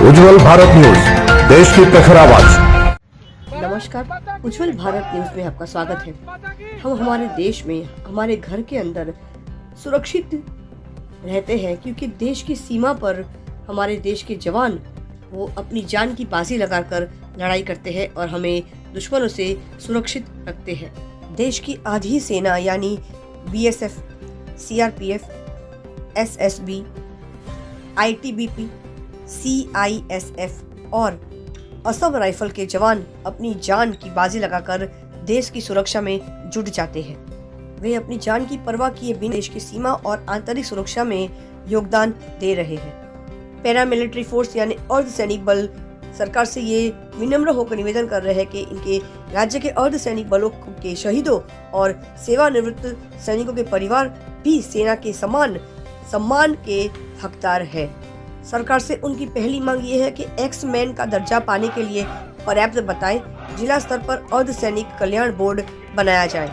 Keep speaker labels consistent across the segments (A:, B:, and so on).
A: उज्जवल Bharat news, देश की प्रखर आवाज।
B: नमस्कार, उज्जवल भारत न्यूज में आपका स्वागत है। हम हमारे देश में हमारे घर के अंदर सुरक्षित रहते हैं क्योंकि देश की सीमा पर हमारे देश के जवान वो अपनी जान की बाजी लगाकर लड़ाई करते हैं और हमें दुश्मनों से सुरक्षित रखते हैं। देश की आधी सेना यानी BSF, CRPF, SSB, ITBP, CISF और असम राइफल के जवान अपनी जान की बाजी लगाकर देश की सुरक्षा में जुट जाते हैं। वे अपनी जान की परवाह किए बिना देश की सीमा और आंतरिक सुरक्षा में योगदान दे रहे हैं। पैरामिलिट्री फोर्स यानी अर्धसैनिक बल सरकार से ये विनम्र होकर निवेदन कर रहे हैं कि इनके राज्य के अर्धसैनिक बलों के शहीदों और सेवानिवृत्त सैनिकों के परिवार भी सेना के समान सम्मान के हकदार है। सरकार से उनकी पहली मांग ये है कि एक्स मैन का दर्जा पाने के लिए पर्याप्त बताएं, जिला स्तर पर अर्धसैनिक कल्याण बोर्ड बनाया जाए।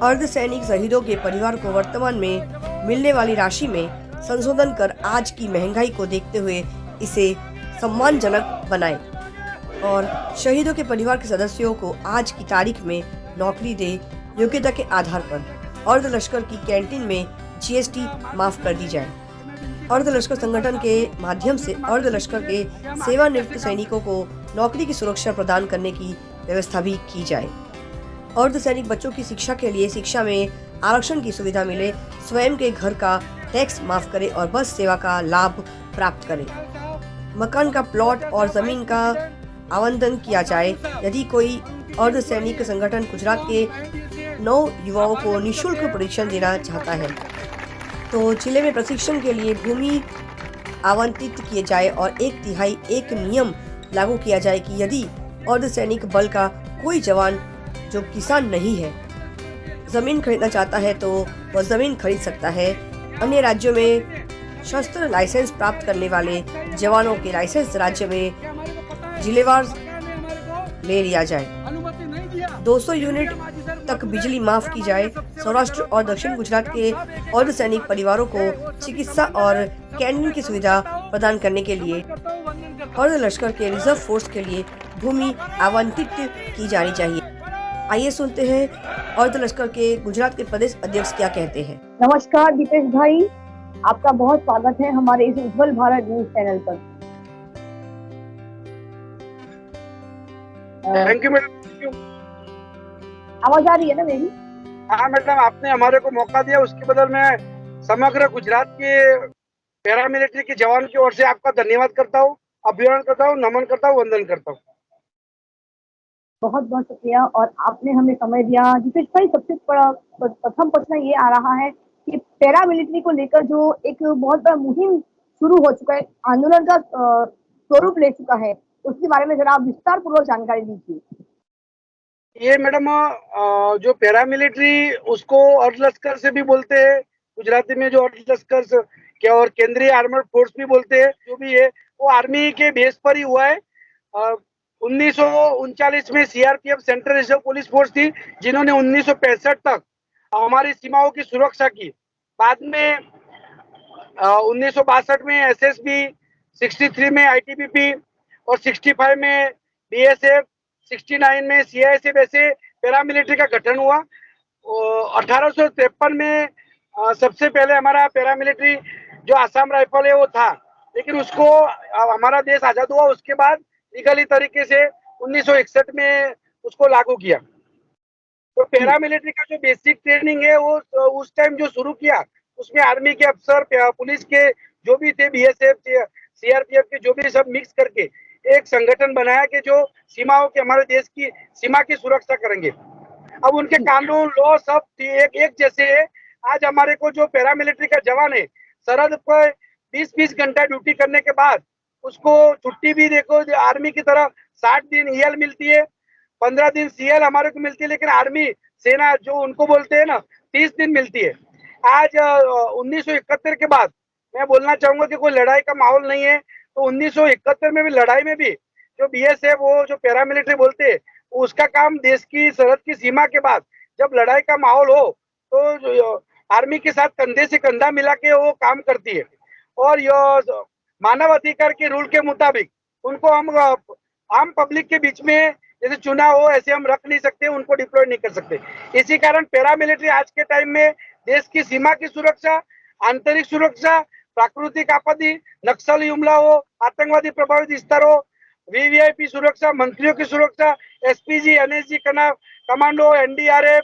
B: अर्धसैनिक शहीदों के परिवार को वर्तमान में मिलने वाली राशि में संशोधन कर आज की महंगाई को देखते हुए इसे सम्मानजनक बनाएं और शहीदों के परिवार के सदस्यों को आज की तारीख में नौकरी दे योग्यता के आधार पर। अर्धलश्कर की कैंटीन में जीएसटी माफ कर दी जाए। अर्धलश्कर संगठन के माध्यम से अर्धलश्कर के सेवानिवृत्त सैनिकों को नौकरी की सुरक्षा प्रदान करने की व्यवस्था भी की जाए। अर्धसैनिक बच्चों की शिक्षा के लिए शिक्षा में आरक्षण की सुविधा मिले, स्वयं के घर का टैक्स माफ करे और बस सेवा का लाभ प्राप्त करे। मकान का प्लॉट और जमीन का आवंटन किया जाए। यदि कोई अर्धसैनिक संगठन गुजरात के 9 युवाओं को निःशुल्क प्रशिक्षण देना चाहता है तो जिले में प्रशिक्षण के लिए भूमि आवंटित किए जाए और 1/3 एक नियम लागू किया जाए कि यदि अर्धसैनिक बल का कोई जवान जो किसान नहीं है जमीन खरीदना चाहता है तो वह जमीन खरीद सकता है। अन्य राज्यों में शस्त्र लाइसेंस प्राप्त करने वाले जवानों के लाइसेंस राज्य में जिलेवार ले लिया जाए। 200 यूनिट तक बिजली माफ की जाए। सौराष्ट्र और दक्षिण गुजरात के अर्धसैनिक परिवारों को चिकित्सा और कैंटीन की सुविधा प्रदान करने के लिए अर्धलश्कर के रिजर्व फोर्स के लिए भूमि आवंटित की जानी चाहिए। आइए सुनते हैं अर्धलश्कर के गुजरात के प्रदेश अध्यक्ष क्या कहते हैं।
C: नमस्कार दीपेश भाई, आपका बहुत स्वागत है हमारे इस उज्जवल भारत न्यूज चैनल पर।
D: Thank you madam.
C: आवाज आ रही है ना मेरी?
D: हाँ मैडम, आपने हमारे को मौका दिया, उसके बदल मैं समग्र गुजरात के पैरामिलिट्री के जवान की ओर से आपका धन्यवाद करता हूँ, अभिवादन करता हूँ, नमन करता हूँ, वंदन करता हूँ।
C: बहुत बहुत शुक्रिया और आपने हमें समय दिया। दीपेश भाई, सबसे प्रथम प्रश्न ये आ रहा है कि पैरामिलिट्री को लेकर जो एक बहुत बड़ा मुहिम शुरू हो चुका है, आंदोलन का स्वरूप ले चुका है, उसके बारे में जरा आप विस्तार पूर्वक जानकारी दीजिए।
D: ये मैडम, जो पैरामिलिट्री उसको अर्धलश्कर से भी बोलते हैं गुजराती में, जो अर्धलश्कर क्या और केंद्रीय आर्मर्ड फोर्स भी बोलते हैं, जो भी है वो आर्मी के बेस पर ही हुआ है। 1939 में CRPF central reserve police force थी, जिन्होंने 1965 तक हमारी सीमाओं की सुरक्षा की। बाद में 1962 में एसएसबी, 63 में आईटीबीपी और 65 में बीएसएफ, 69 में सीआईएसएफ, ऐसे पैरामिलिट्री का गठन हुआ। 1853 में सबसे पहले हमारा पैरामिलिट्री जो आसाम राइफल है वो था, लेकिन उसको हमारा देश आजाद हुआ उसके बाद लीगली तरीके से 1961 में उसको लागू किया। तो पैरामिलिट्री का जो बेसिक ट्रेनिंग है वो उस टाइम जो शुरू किया, उसमें आर्मी के अफसर, पुलिस के जो भी थे, बीएसएफ, सीआरपीएफ के जो भी, सब मिक्स करके एक संगठन बनाया कि जो सीमाओं के, हमारे देश की सीमा की सुरक्षा करेंगे। अब उनके कानून, लॉ सब एक जैसे है। आज हमारे को जो पैरामिलिट्री का जवान है, सरहद पर 20-20 घंटा ड्यूटी करने के बाद उसको छुट्टी भी देखो आर्मी की तरह 60 दिन ईएल मिलती है, 15 दिन सीएल हमारे को मिलती है, लेकिन आर्मी सेना जो उनको बोलते हैं ना, 30 दिन मिलती है। आज 1971 के बाद मैं बोलना चाहूंगा कि कोई लड़ाई का माहौल नहीं है, तो 1971 में भी लड़ाई में भी जो बीएसएफ, वो जो पैरामिलिट्री बोलते हैं, उसका काम देश की सरहद की सीमा के बाद जब लड़ाई का माहौल हो तो आर्मी के साथ कंधे से कंधा मिला के वो काम करती है। और मानव अधिकार के रूल के मुताबिक उनको हम आम पब्लिक के बीच में जैसे चुनाव हो ऐसे हम रख नहीं सकते, उनको डिप्लॉय नहीं कर सकते। इसी कारण पैरामिलिट्री आज के टाइम में देश की सीमा की सुरक्षा, आंतरिक सुरक्षा, प्राकृतिक आपत्ति, नक्सली हमला हो, आतंकवादी प्रभावित विस्तार हो, वीवीआईपी सुरक्षा, मंत्रियों की सुरक्षा, SPG, NSG commando, NDRF,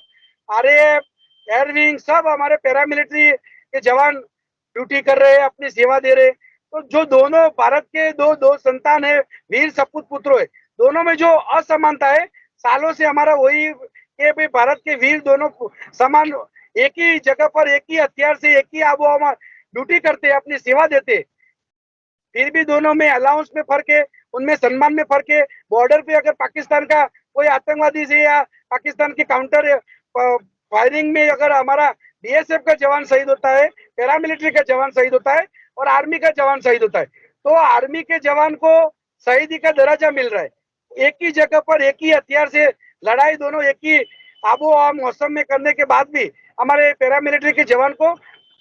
D: RAF, air wing, सब हमारे पैरामिलिट्री के जवान ड्यूटी कर रहे हैं, अपनी सेवा दे रहे हैं। तो जो दोनों भारत के दो संतान है, वीर सपूत पुत्रों है, दोनों में जो असमानता है सालों से हमारा वही कि भाई भारत के वीर दोनों समान एक ही जगह पर एक ही हथियार से एक ही आबोहवा में ड्यूटी करते हैं, अपनी सेवा देते हैं। फिर भी दोनों में अलाउंस में फर्क है, उनमें सम्मान में फर्क है। बॉर्डर पे अगर पाकिस्तान का कोई आतंकवादी से या पाकिस्तान के काउंटर फायरिंग में अगर हमारा बीएसएफ का जवान शहीद होता है, पैरामिलिट्री का जवान शहीद होता है और आर्मी का जवान शहीद होता है, तो आर्मी के जवान को शहीदी का दर्जा मिल रहा है। एक ही जगह पर एक ही हथियार से लड़ाई दोनों एक ही आबोहवा मौसम में करने के बाद भी हमारे पैरामिलिट्री के जवान को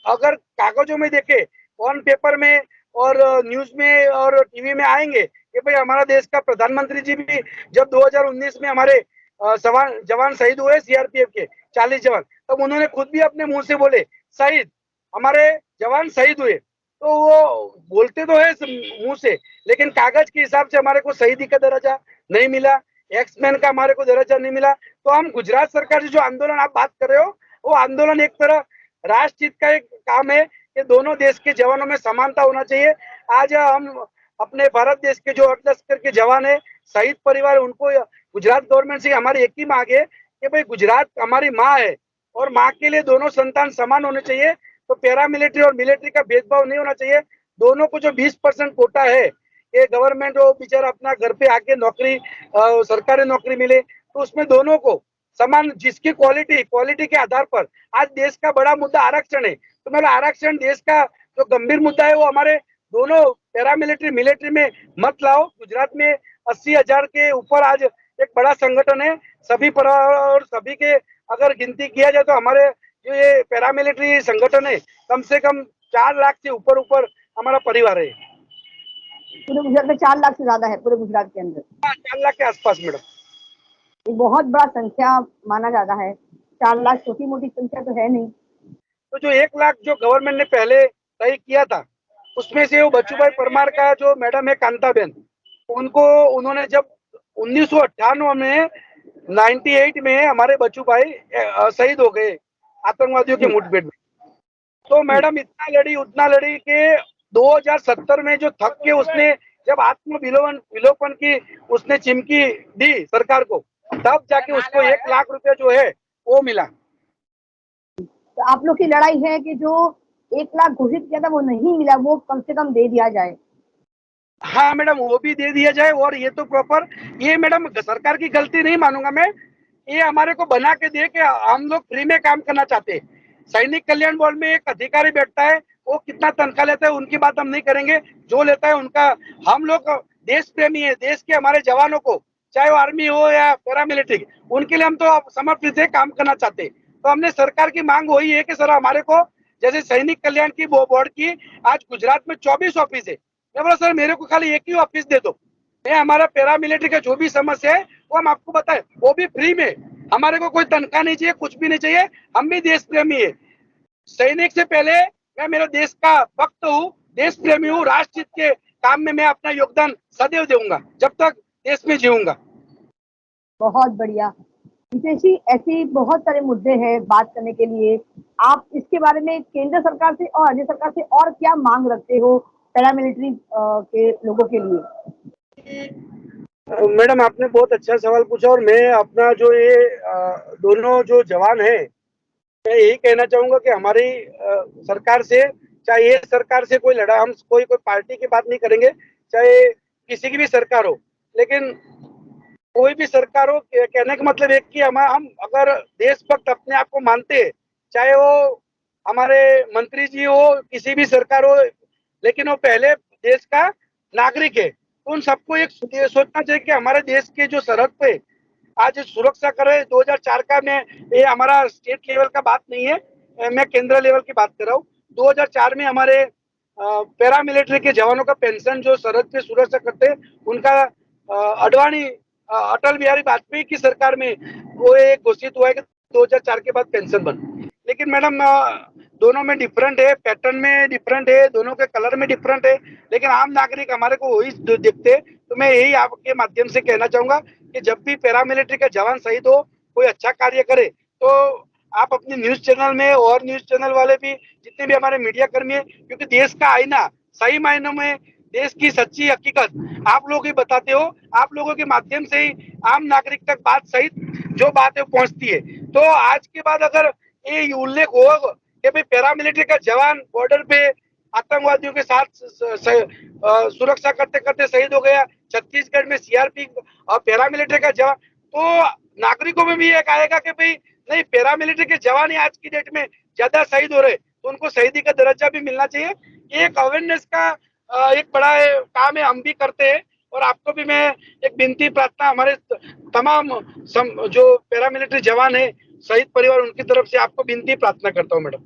D: अगर कागजों में देखे, ऑन पेपर में और न्यूज में और टीवी में आएंगे कि भाई हमारा देश का प्रधानमंत्री जी भी जब 2019 में हमारे जवान शहीद हुए सीआरपीएफ के 40 जवान, तब उन्होंने खुद भी अपने मुंह से बोले शहीद, हमारे जवान शहीद हुए। तो वो बोलते तो है मुंह से, लेकिन कागज के हिसाब से हमारे को शहीदी का दर्जा नहीं मिला, एक्समैन का हमारे को दर्जा नहीं मिला। तो हम गुजरात सरकार से जो आंदोलन आप बात कर रहे हो, वो आंदोलन एक तरह राष्ट्रहित का एक काम है कि दोनों देश के जवानों में समानता होना चाहिए। आज हम अपने भारत देश के जो अर्धलश्कर के जवान है, शहीद परिवार, उनको गुजरात गवर्नमेंट से हमारी एक ही मांग है कि भाई गुजरात हमारी माँ है और माँ के लिए दोनों संतान समान होने चाहिए। तो पैरामिलिट्री और मिलिट्री का भेदभाव नहीं होना चाहिए। दोनों को जो 20% कोटा है, ये गवर्नमेंट वो बेचारा अपना घर पे आके नौकरी सरकारी नौकरी मिले, तो उसमें दोनों को समान, जिसकी क्वालिटी के आधार पर। आज देश का बड़ा मुद्दा आरक्षण है, तो मेरा आरक्षण देश का जो गंभीर मुद्दा है वो हमारे दोनों पैरामिलिट्री मिलिट्री में मत लाओ। गुजरात में 80,000 के ऊपर आज एक बड़ा संगठन है, सभी परिवार और सभी के अगर गिनती किया जाए तो हमारे जो ये पैरामिलिट्री संगठन है कम से कम 4 लाख से ऊपर हमारा परिवार है।
C: पूरे गुजरात में 4 लाख से ज्यादा है पूरे गुजरात के अंदर।
D: 4 लाख के आसपास मैडम,
C: ये बहुत बड़ा संख्या माना जाता है। 4 लाख छोटी मोटी संख्या तो है नहीं।
D: तो जो 1 लाख जो गवर्नमेंट ने पहले तय किया था, उसमें से वो बच्चूभाई परमार का जो मैडम है कांताबेन, उनको उन्होंने जब 1998 में 98 में हमारे बच्चूभाई शहीद हो गए आतंकवादियों के मुठभेड़ में। तो मैडम इतना लड़ी उतना लड़ी कि 2070 में जो थक के उसने जब विलोपन की उसने चिमकी दी सरकार को, तब जाके उसको 1 लाख रुपया जो है वो मिला।
C: तो आप लोग की लड़ाई है कि जो 1 लाख घोषित किया था वो नहीं मिला, वो कम से कम दे दिया जाए।
D: हाँ मैडम, वो भी दे दिया जाए। और ये तो प्रॉपर, ये मैडम सरकार की गलती नहीं मानूंगा मैं, ये हमारे को बना के दे कि हम लोग फ्री में काम करना चाहते हैं। सैनिक कल्याण बोर्ड में एक अधिकारी बैठता है, वो कितना तनख्वाह लेता है उनकी बात हम नहीं करेंगे, जो लेता है उनका। हम लोग देश प्रेमी है, देश के हमारे जवानों को, चाहे वो आर्मी हो या पैरामिलिट्री, उनके लिए हम तो समर्पित है, काम करना चाहते हैं। तो हमने सरकार की मांग वही है कि सर हमारे को जैसे सैनिक कल्याण की बोर्ड की आज गुजरात में 24 ऑफिस है, मैं बोला सर मेरे को खाली एक ही ऑफिस दे दो, मैं हमारा पैरामिलिट्री का जो भी समस्या है वो हम आपको बताए, वो भी फ्री में। हमारे को कोई तनख्वाह नहीं चाहिए, कुछ भी नहीं चाहिए, हम भी देश प्रेमी है। सैनिक से पहले मैं मेरे देश का भक्त हूँ, देश प्रेमी हूँ, राष्ट्रहित के काम में मैं अपना योगदान सदैव दूंगा जब तक देश में जीऊंगा।
C: बहुत बढ़िया जितेश जी, ऐसे बहुत सारे मुद्दे हैं बात करने के लिए। आप इसके बारे में केंद्र सरकार से और राज्य सरकार से और क्या मांग रखते हो पैरामिलिट्री के लोगों के लिए?
D: मैडम आपने बहुत अच्छा सवाल पूछा, और मैं अपना जो ये दोनों जो जवान है, मैं यही कहना चाहूंगा कि हमारी सरकार से, चाहे ये सरकार से कोई लड़ा, हम कोई पार्टी की बात नहीं करेंगे, चाहे किसी की भी सरकार हो, लेकिन कोई भी सरकार हो, कहने का मतलब एक कि हम अगर देशभक्त अपने आप को मानते हैं, चाहे वो हमारे मंत्री जी हो, किसी भी सरकार हो, लेकिन वो पहले देश का नागरिक है, तो उन सबको एक सोचना चाहिए कि हमारे देश के जो सरहद पे आज सुरक्षा कर रहे 2004 का, मैं ये हमारा स्टेट लेवल का बात नहीं है, मैं केंद्र लेवल की बात कर रहा हूँ। 2004 में हमारे पैरामिलिट्री के जवानों का पेंशन जो सरहद पे सुरक्षा करते हैं उनका अटल बिहारी वाजपेयी की सरकार में वो एक घोषित हुआ है कि 2004 के बाद पेंशन बंद। लेकिन मैडम दोनों में डिफरेंट है, पैटर्न में डिफरेंट है, दोनों के कलर में डिफरेंट है, लेकिन आम नागरिक हमारे को वही देखते हैं। तो मैं यही आपके माध्यम से कहना चाहूंगा कि जब भी पैरामिलिट्री का जवान शहीद हो, कोई अच्छा कार्य करे, तो आप अपने न्यूज चैनल में और न्यूज चैनल वाले भी जितने भी हमारे मीडिया कर्मी है, क्योंकि देश का आईना सही मायनों में देश की सच्ची हकीकत आप लोग ही बताते हो। आप लोगों के माध्यम से ही आम नागरिक तक बात सहित जो बात है पहुंचती है। तो आज के बाद अगर ये उल्लेख हो कि भाई पैरामिलिट्री का जवान बॉर्डर पे आतंकवादियों के साथ सुरक्षा करते करते शहीद हो गया, छत्तीसगढ़ में सीआरपी और पैरामिलिट्री का जवान, तो नागरिकों में भी एक आएगा कि भाई नहीं, पैरामिलिट्री के जवान ही आज की डेट में ज्यादा शहीद हो रहे, तो उनको शहीदी का दर्जा भी मिलना चाहिए। एक अवेयरनेस का एक बड़ा काम है, हम भी करते हैं। और आपको भी मैं एक विनती प्रार्थना हमारे तमाम जो पैरामिलिट्री जवान है शहीद परिवार, उनकी तरफ से आपको विनती प्रार्थना करता हूँ मैडम।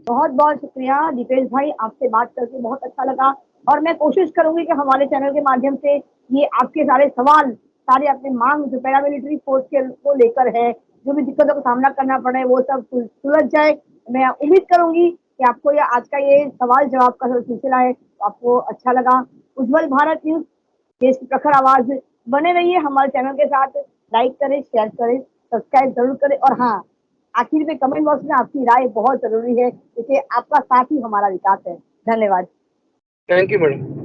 C: बहुत बहुत शुक्रिया दीपेश भाई, आपसे बात करके बहुत अच्छा लगा। और मैं कोशिश करूंगी कि हमारे चैनल के माध्यम से ये आपके सारे सवाल, सारे अपने मांग जो पैरामिलिट्री फोर्स के को लेकर है, जो भी दिक्कतों का सामना करना पड़े, वो सब सुलझ जाए। मैं उम्मीद करूंगी कि आपको ये आज का ये सवाल जवाब का जो सिलसिला है आपको अच्छा लगा। उज्जवल भारत न्यूज, देश की प्रखर आवाज, बने रहिए हमारे चैनल के साथ। लाइक करें, शेयर करें, सब्सक्राइब जरूर करें। और हाँ, आखिर में कमेंट बॉक्स में आपकी राय बहुत जरूरी है, क्योंकि आपका साथ ही हमारा विकास है। धन्यवाद।
D: Thank you madam.